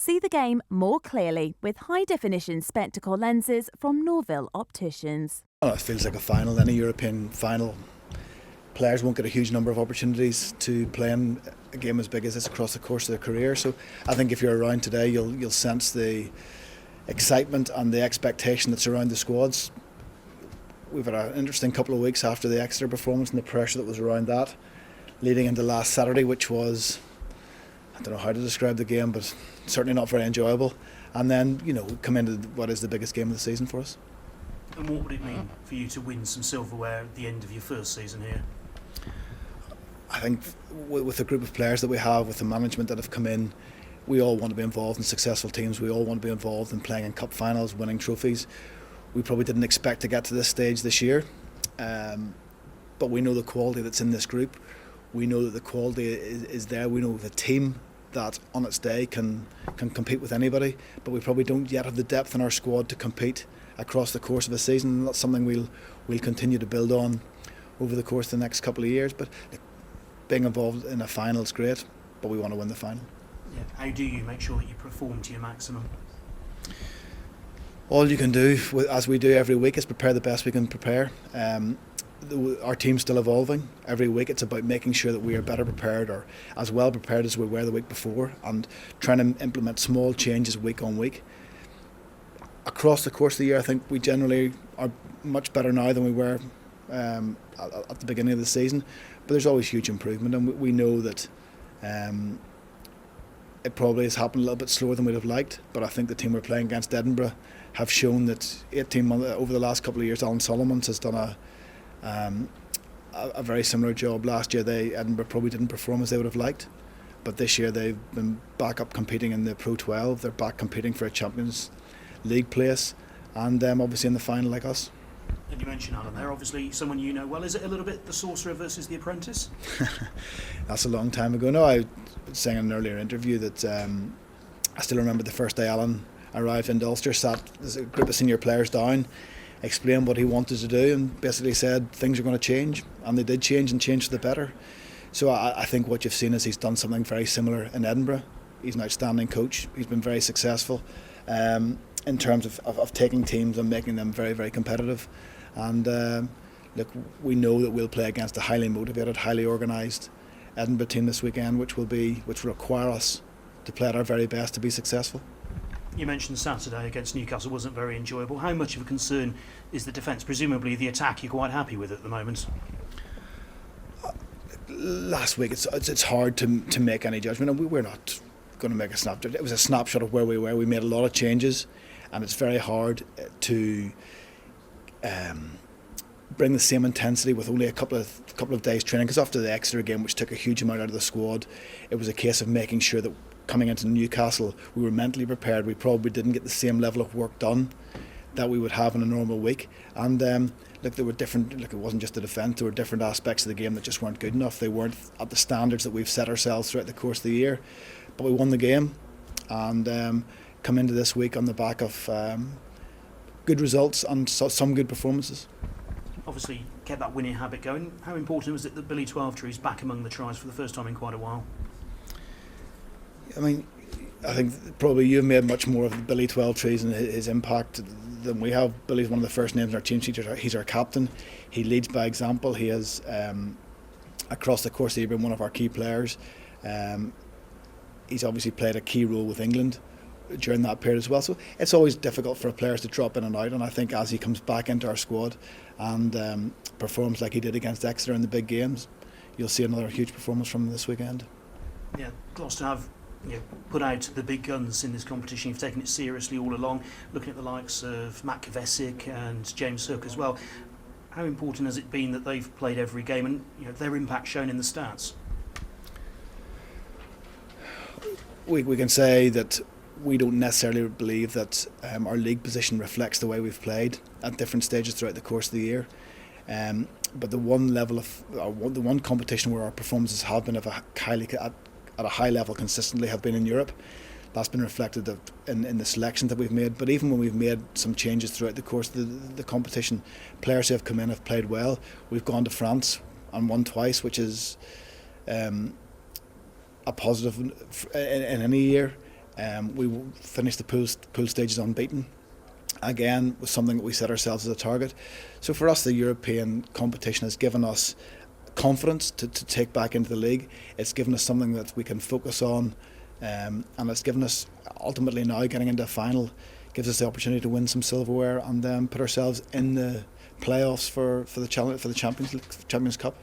See the game more clearly with high-definition spectacle lenses from Norville Opticians. Well, it feels like a final, any European final. Players won't get a huge number of opportunities to play in a game as big as this across the course of their career. So I think if you're around today, you'll sense the excitement and the expectation that's around the squads. We've had an interesting couple of weeks after the Exeter performance and the pressure that was around that, leading into last Saturday, which was, I don't know how to describe the game, but certainly not very enjoyable. And then, come into what is the biggest game of the season for us. And what would it mean for you to win some silverware at the end of your first season here? I think with the group of players that we have, with the management that have come in, we all want to be involved in successful teams. We all want to be involved in playing in cup finals, winning trophies. We probably didn't expect to get to this stage this year, but we know the quality that's in this group. We know that the quality is there. We know the team that on its day can compete with anybody, but we probably don't yet have the depth in our squad to compete across the course of a season. And that's something we'll continue to build on over the course of the next couple of years. But being involved in a final is great, but we want to win the final. Yeah. How do you make sure that you perform to your maximum? All you can do, as we do every week, is prepare the best we can prepare. Our team's still evolving. Every week it's about making sure that we are better prepared, or as well prepared as we were the week before, and trying to implement small changes week on week. Across the course of the year, I think we generally are much better now than we were at the beginning of the season, but there's always huge improvement, and we know that it probably has happened a little bit slower than we'd have liked, but I think the team we're playing against, Edinburgh, have shown that 18 months over the last couple of years. Alan Solomons has done a very similar job. Last year Edinburgh probably didn't perform as they would have liked, but this year they've been back up competing in the Pro 12. They're back competing for a Champions League place, and obviously in the final like us. And you mentioned Alan there, obviously someone you know well. Is it a little bit the Sorcerer versus the Apprentice? That's a long time ago. No, I was saying in an earlier interview that I still remember the first day Alan arrived in Gloucester, sat a group of senior players down, explained what he wanted to do, and basically said things are going to change, and they did change, and change for the better. So I think what you've seen is he's done something very similar in Edinburgh. He's an outstanding coach. He's been very successful in terms of taking teams and making them very, very competitive. And look, we know that we'll play against a highly motivated, highly organised Edinburgh team this weekend, which will require us to play at our very best to be successful. You mentioned Saturday against Newcastle wasn't very enjoyable. How much of a concern is the defence? Presumably the attack you're quite happy with at the moment. Last week it's hard to make any judgment, and we're not going to make a snapshot. It was a snapshot of where we were. We made a lot of changes, and it's very hard to bring the same intensity with only a couple of days training, because after the Exeter game, which took a huge amount out of the squad, it was a case of making sure that coming into Newcastle we were mentally prepared. We probably didn't get the same level of work done that we would have in a normal week, and there were different. It wasn't just the defence. There were different aspects of the game that just weren't good enough. They weren't at the standards that we've set ourselves throughout the course of the year, but we won the game, and come into this week on the back of good results and some good performances. Obviously kept that winning habit going. How important was it that Billy Twelvetree's back among the tries for the first time in quite a while? I mean, I think probably you've made much more of Billy Twelvetree's and his impact than we have. Billy's one of the first names in our team sheet. He's our captain. He leads by example. He has, across the course of the year, been one of our key players. He's obviously played a key role with England during that period as well. So it's always difficult for players to drop in and out, and I think as he comes back into our squad and performs like he did against Exeter in the big games, you'll see another huge performance from him this weekend. Yeah, Gloucester have put out the big guns in this competition. You've taken it seriously all along, looking at the likes of Matt Kvesic and James Hook as well. How important has it been that they've played every game and their impact shown in the stats? We can say that we don't necessarily believe that our league position reflects the way we've played at different stages throughout the course of the year. But the one competition where our performances have been at a high level consistently have been in Europe. That's been reflected in the selections that we've made. But even when we've made some changes throughout the course of the competition, players who have come in have played well. We've gone to France and won twice, which is a positive in any year. We finished the pool stages unbeaten. Again, was something that we set ourselves as a target. So for us, the European competition has given us confidence to take back into the league. It's given us something that we can focus on, and it's given us, ultimately now getting into a final, gives us the opportunity to win some silverware and put ourselves in the playoffs for the Champions Cup.